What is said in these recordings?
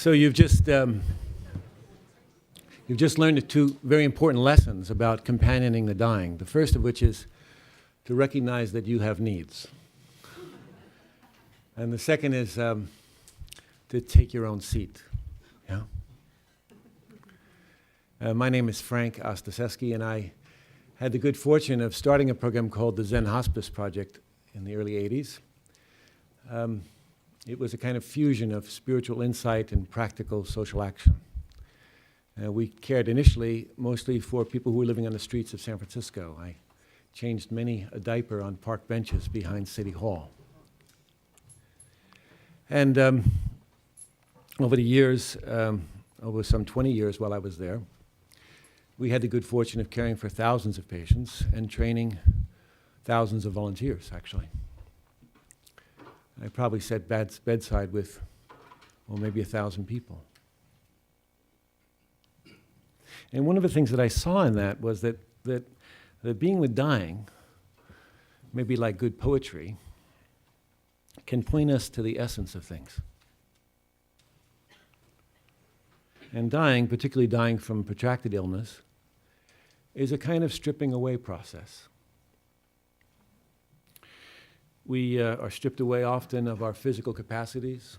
So you've just learned two very important lessons about companioning the dying. The first of which is to recognize that you have needs. And the second is to take your own seat. Yeah? My name is Frank Ostaseski, and I had the good fortune of starting a program called the Zen Hospice Project in the early 80s. It was a kind of fusion of spiritual insight and practical social action. We cared initially mostly for people who were living on the streets of San Francisco. I changed many a diaper on park benches behind City Hall. And over the years, over some 20 years while I was there, we had the good fortune of caring for thousands of patients and training thousands of volunteers, actually. I probably sat bedside with, well, maybe 1,000 people. And one of the things that I saw in that was that being with dying, maybe like good poetry, can point us to the essence of things. And dying, particularly dying from protracted illness, is a kind of stripping away process. We are stripped away often of our physical capacities.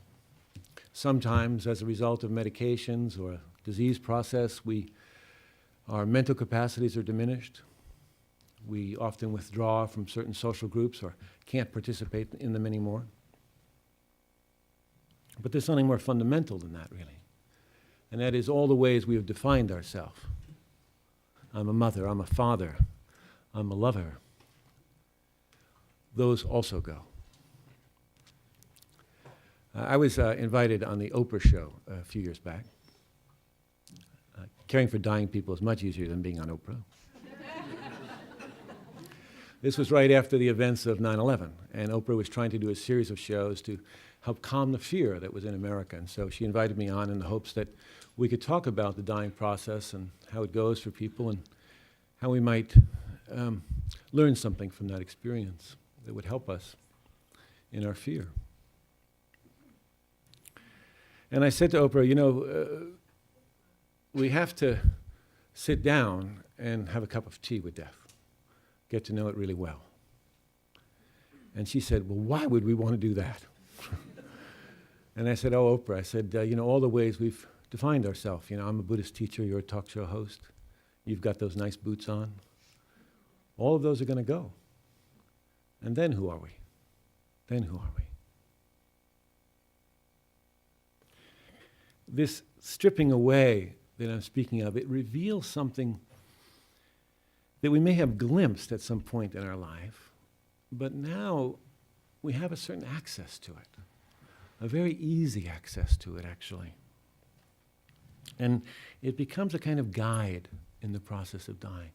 Sometimes as a result of medications or a disease process, our mental capacities are diminished. We often withdraw from certain social groups or can't participate in them anymore. But there's something more fundamental than that, really. And that is all the ways we have defined ourselves. I'm a mother, I'm a father, I'm a lover. Those also go. I was invited on the Oprah show a few years back. Caring for dying people is much easier than being on Oprah. This was right after the events of 9/11, and Oprah was trying to do a series of shows to help calm the fear that was in America. And so she invited me on in the hopes that we could talk about the dying process and how it goes for people and how we might learn something from that experience that would help us in our fear. And I said to Oprah, we have to sit down and have a cup of tea with death, get to know it really well. And she said, well, why would we want to do that? And I said, oh, Oprah, I said, all the ways we've defined ourselves. I'm a Buddhist teacher, you're a talk show host, you've got those nice boots on. All of those are going to go. And then who are we? Then who are we? This stripping away that I'm speaking of, it reveals something that we may have glimpsed at some point in our life, but now we have a certain access to it, a very easy access to it, actually. And it becomes a kind of guide in the process of dying.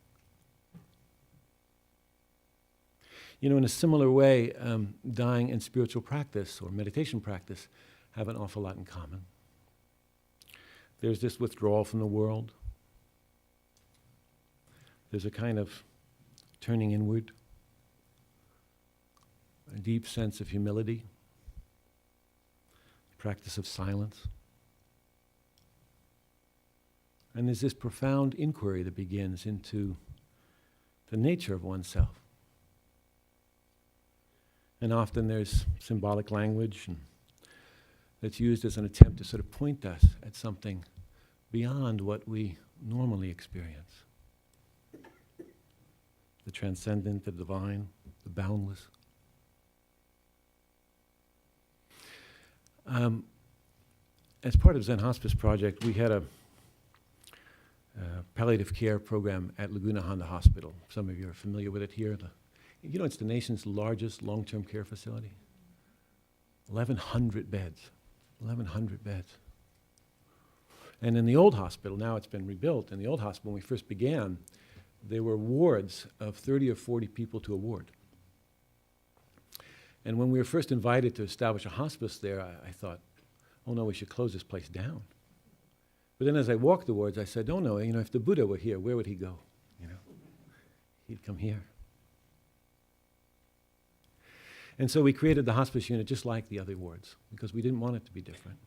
In a similar way, dying and spiritual practice or meditation practice have an awful lot in common. There's this withdrawal from the world. There's a kind of turning inward, a deep sense of humility, practice of silence. And there's this profound inquiry that begins into the nature of oneself. And often there's symbolic language that's used as an attempt to sort of point us at something beyond what we normally experience. The transcendent, the divine, the boundless. As part of Zen Hospice Project, we had a palliative care program at Laguna Honda Hospital. Some of you are familiar with it here. It's the nation's largest long-term care facility. 1,100 beds. 1,100 beds. And in the old hospital, now it's been rebuilt, in the old hospital, when we first began, there were wards of 30 or 40 people to a ward. And when we were first invited to establish a hospice there, I thought, oh no, we should close this place down. But then as I walked the wards, I said, oh no, if the Buddha were here, where would he go? He'd come here. And so we created the hospice unit just like the other wards, because we didn't want it to be different.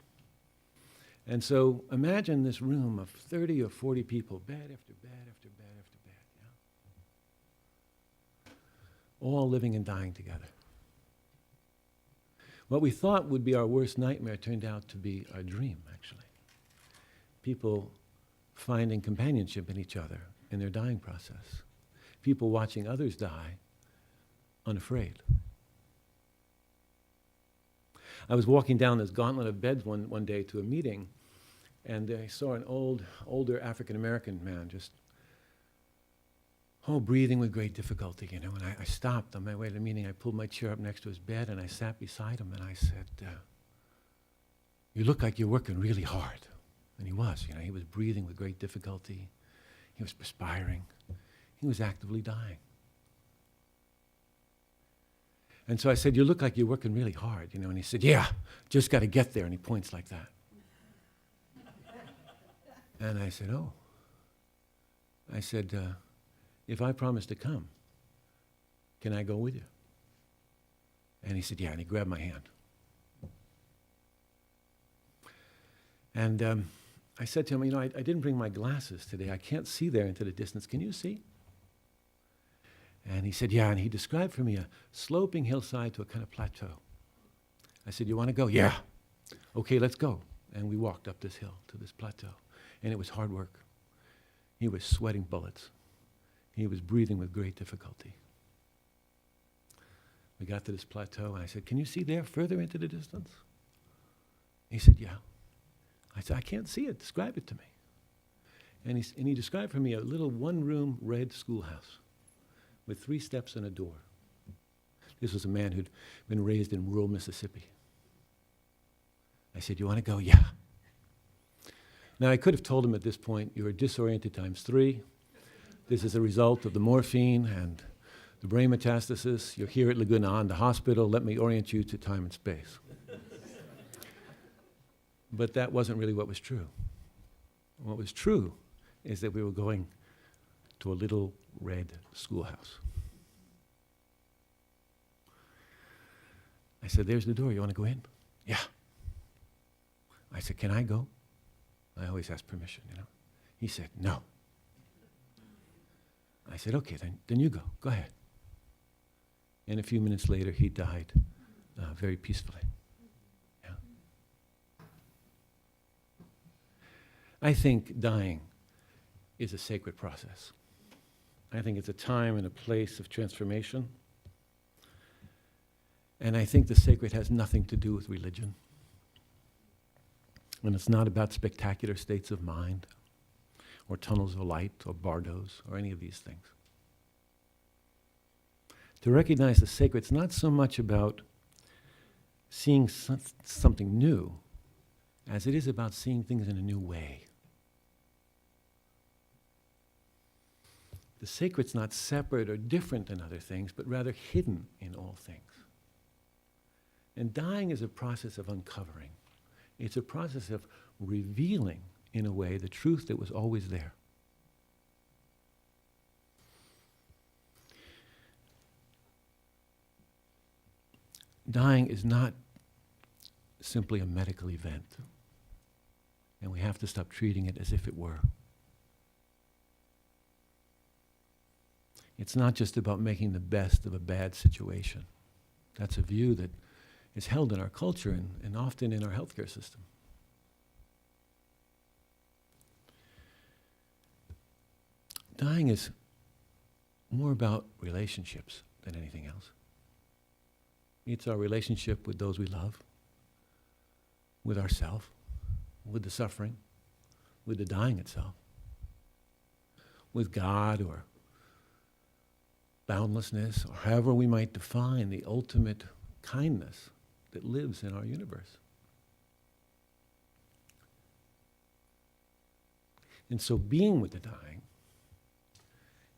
And so imagine this room of 30 or 40 people, bed after bed after bed after bed, all living and dying together. What we thought would be our worst nightmare turned out to be our dream, actually. People finding companionship in each other in their dying process. People watching others die, unafraid. I was walking down this gauntlet of beds one day to a meeting, and I saw an older African-American man just, breathing with great difficulty, and I stopped on my way to the meeting. I pulled my chair up next to his bed, and I sat beside him, and I said, you look like you're working really hard. And he was, he was breathing with great difficulty. He was perspiring. He was actively dying. And so I said, you look like you're working really hard, and he said, yeah, just got to get there, and he points like that. And I said, oh. I said, if I promise to come, can I go with you? And he said, yeah, and he grabbed my hand. And I said to him, I didn't bring my glasses today. I can't see there into the distance. Can you see? And he said, yeah, and he described for me a sloping hillside to a kind of plateau. I said, you want to go? Yeah. Okay, let's go. And we walked up this hill to this plateau. And it was hard work. He was sweating bullets. He was breathing with great difficulty. We got to this plateau, and I said, can you see there further into the distance? He said, yeah. I said, I can't see it. Describe it to me. And he described for me a little one-room red schoolhouse with 3 steps and a door. This was a man who'd been raised in rural Mississippi. I said, you want to go? Yeah. Now, I could have told him at this point, you're disoriented times 3. This is a result of the morphine and the brain metastasis. You're here at Laguna, the hospital. Let me orient you to time and space. But that wasn't really what was true. What was true is that we were going to a little red schoolhouse. I said, there's the door. You want to go in? Yeah. I said, can I go? I always ask permission, He said, no. I said, okay, then you go. Go ahead. And a few minutes later, he died very peacefully. I think dying is a sacred process. I think it's a time and a place of transformation. And I think the sacred has nothing to do with religion. And it's not about spectacular states of mind, or tunnels of light, or bardos, or any of these things. To recognize the sacred, it's not so much about seeing something new as it is about seeing things in a new way. The sacred's not separate or different than other things, but rather hidden in all things. And dying is a process of uncovering. It's a process of revealing, in a way, the truth that was always there. Dying is not simply a medical event, and we have to stop treating it as if it were. It's not just about making the best of a bad situation. That's a view that is held in our culture and often in our healthcare system. Dying is more about relationships than anything else. It's our relationship with those we love, with ourselves, with the suffering, with the dying itself, with God or boundlessness, or however we might define the ultimate kindness that lives in our universe. And so being with the dying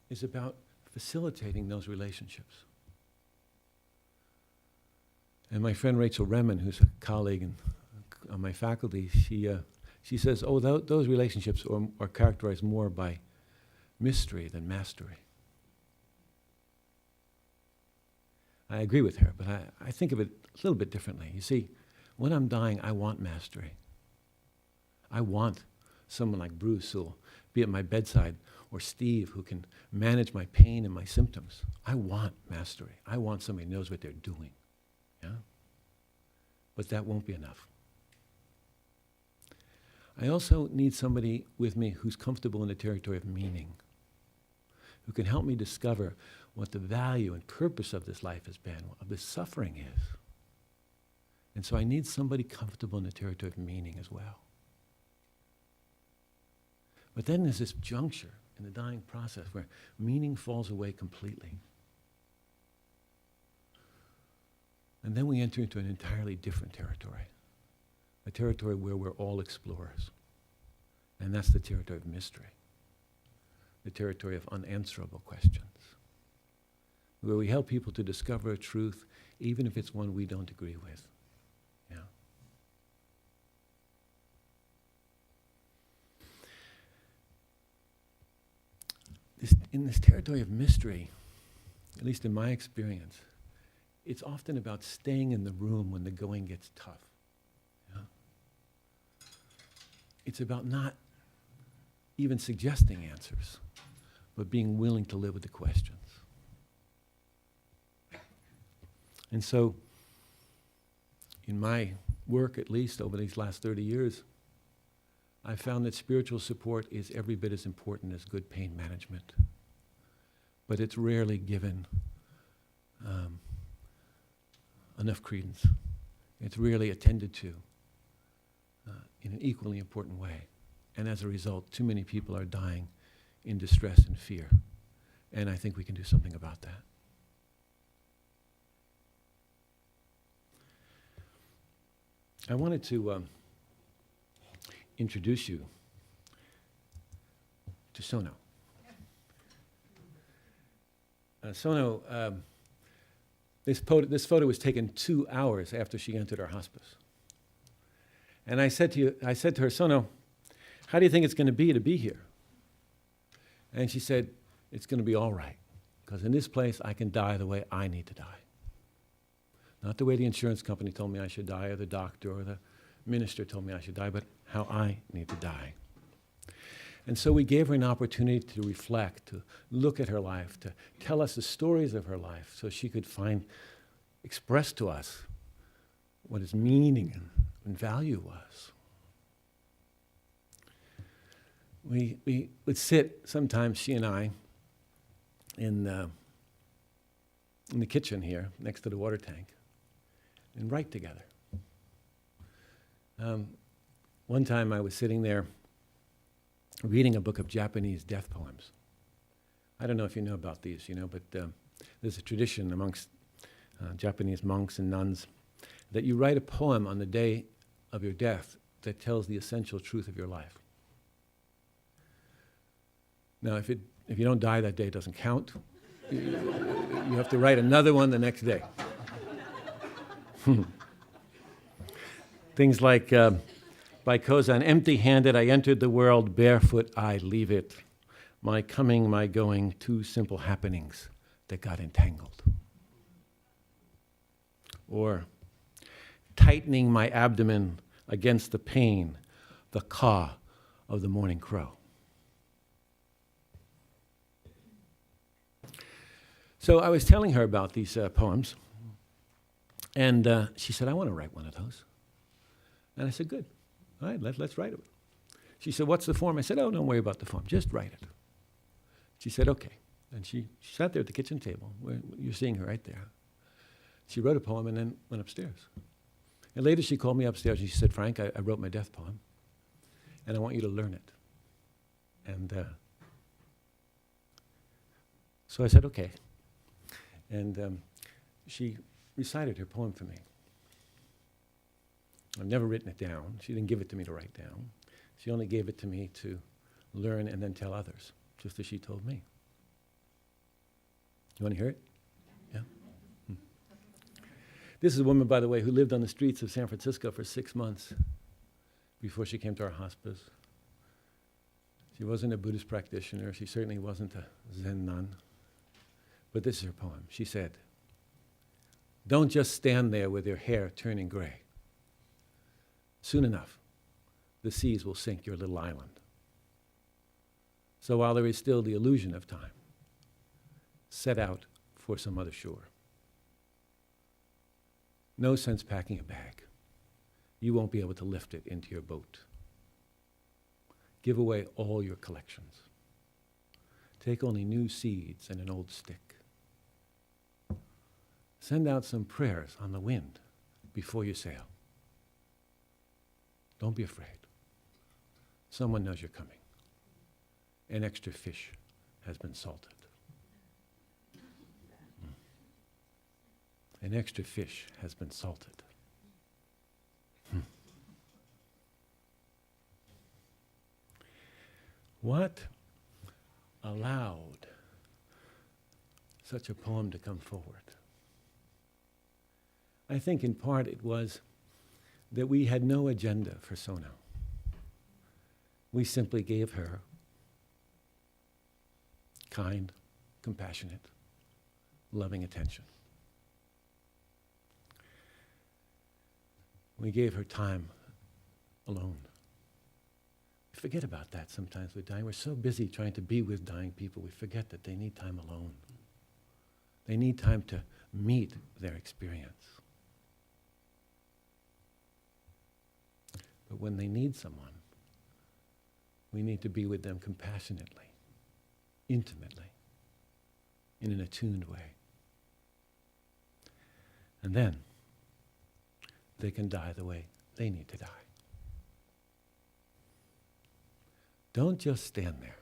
is about facilitating those relationships. And my friend Rachel Remen, who's a colleague on my faculty, she says, those relationships are characterized more by mystery than mastery. I agree with her, but I think of it a little bit differently. You see, when I'm dying, I want mastery. I want someone like Bruce who'll be at my bedside, or Steve who can manage my pain and my symptoms. I want mastery. I want somebody who knows what they're doing. Yeah? But that won't be enough. I also need somebody with me who's comfortable in the territory of meaning, who can help me discover what the value and purpose of this life has been, of this suffering is. And so I need somebody comfortable in the territory of meaning as well. But then there's this juncture in the dying process where meaning falls away completely. And then we enter into an entirely different territory, a territory where we're all explorers. And that's the territory of mystery, the territory of unanswerable questions, where we help people to discover a truth, even if it's one we don't agree with. Yeah. In this territory of mystery, at least in my experience, it's often about staying in the room when the going gets tough. Yeah? It's about not even suggesting answers, but being willing to live with the questions. And so, in my work, at least over these last 30 years, I found that spiritual support is every bit as important as good pain management. But it's rarely given enough credence. It's rarely attended to in an equally important way. And as a result, too many people are dying in distress and fear. And I think we can do something about that. I wanted to introduce you to Sonoe. Sonoe, this photo was taken 2 hours after she entered our hospice. And I said to her, Sonoe, how do you think it's going to be here? And she said, it's going to be all right, because in this place I can die the way I need to die. Not the way the insurance company told me I should die, or the doctor, or the minister told me I should die, but how I need to die. And so we gave her an opportunity to reflect, to look at her life, to tell us the stories of her life, so she could express to us what its meaning and value was. We would sit, sometimes she and I, in the kitchen here, next to the water tank, and write together. One time I was sitting there reading a book of Japanese death poems. I don't know if you know about these, but there's a tradition amongst Japanese monks and nuns that you write a poem on the day of your death that tells the essential truth of your life. Now, if you don't die that day, it doesn't count. You have to write another one the next day. Things like, by Kozan, empty-handed I entered the world, barefoot I leave it. My coming, my going, two simple happenings that got entangled. Or, tightening my abdomen against the pain, the caw of the morning crow. So I was telling her about these poems, and she said, I want to write one of those. And I said, good. All right, let's write it. She said, what's the form? I said, oh, don't worry about the form. Just write it. She said, okay. And she sat there at the kitchen table. You're seeing her right there. She wrote a poem and then went upstairs. And later she called me upstairs and she said, Frank, I wrote my death poem, and I want you to learn it. And so I said, okay. And she recited her poem for me. I've never written it down. She didn't give it to me to write down. She only gave it to me to learn and then tell others, just as she told me. You want to hear it? Yeah? This is a woman, by the way, who lived on the streets of San Francisco for 6 months before she came to our hospice. She wasn't a Buddhist practitioner. She certainly wasn't a Zen nun. But this is her poem. She said, don't just stand there with your hair turning gray. Soon enough, the seas will sink your little island. So while there is still the illusion of time, set out for some other shore. No sense packing a bag. You won't be able to lift it into your boat. Give away all your collections. Take only new seeds and an old stick. Send out some prayers on the wind before you sail. Don't be afraid. Someone knows you're coming. An extra fish has been salted. An extra fish has been salted. What allowed such a poem to come forward? I think in part it was that we had no agenda for Sonoe. We simply gave her kind, compassionate, loving attention. We gave her time alone. We forget about that sometimes with dying. We're so busy trying to be with dying people, we forget that they need time alone. They need time to meet their experience. But when they need someone, we need to be with them compassionately, intimately, in an attuned way. And then they can die the way they need to die. Don't just stand there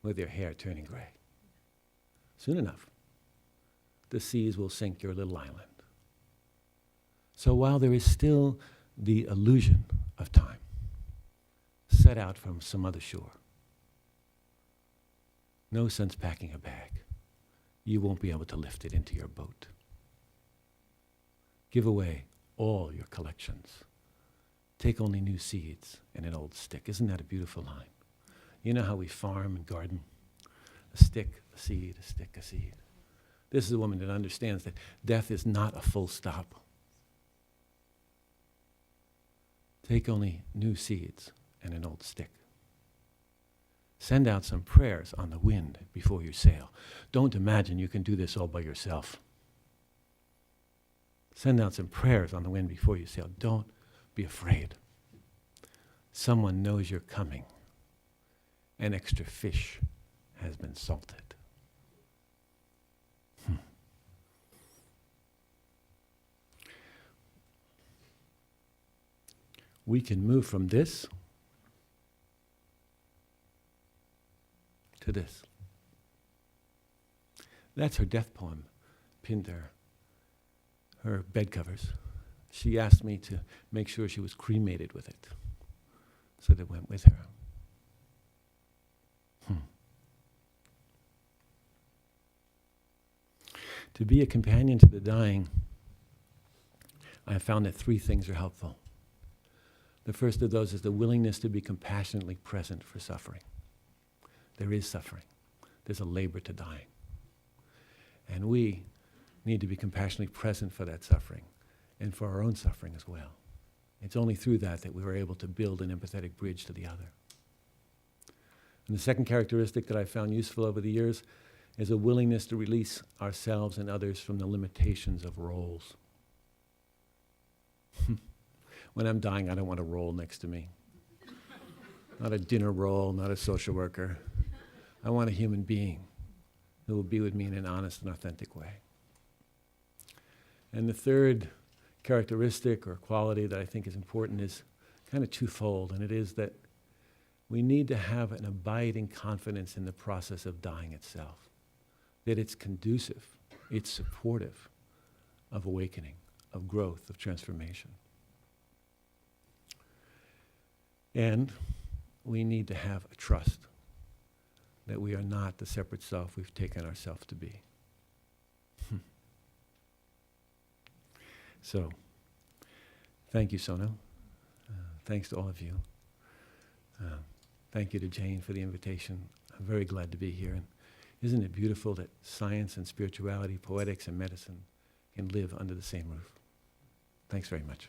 with your hair turning gray. Soon enough, the seas will sink your little island. So while there is still the illusion of time, set out from some other shore. No sense packing a bag. You won't be able to lift it into your boat. Give away all your collections. Take only new seeds and an old stick. Isn't that a beautiful line? You know how we farm and garden? A stick, a seed, a stick, a seed. This is a woman that understands that death is not a full stop. Take only new seeds and an old stick. Send out some prayers on the wind before you sail. Don't imagine you can do this all by yourself. Send out some prayers on the wind before you sail. Don't be afraid. Someone knows you're coming. An extra fish has been salted. We can move from this to this. That's her death poem pinned to her bed covers. She asked me to make sure she was cremated with it, so that it went with her. To be a companion to the dying, I have found that three things are helpful. The first of those is the willingness to be compassionately present for suffering. There is suffering. There's a labor to dying. And we need to be compassionately present for that suffering and for our own suffering as well. It's only through that that we were able to build an empathetic bridge to the other. And the second characteristic that I found useful over the years is a willingness to release ourselves and others from the limitations of roles. When I'm dying, I don't want a role next to me. Not a dinner role, not a social worker. I want a human being who will be with me in an honest and authentic way. And the third characteristic or quality that I think is important is kind of twofold, and it is that we need to have an abiding confidence in the process of dying itself, that it's conducive, it's supportive of awakening, of growth, of transformation. And we need to have a trust that we are not the separate self we've taken ourselves to be. So, thank you, Sonoe. Thanks to all of you. Thank you to Jane for the invitation. I'm very glad to be here. And isn't it beautiful that science and spirituality, poetics and medicine can live under the same roof? Thanks very much.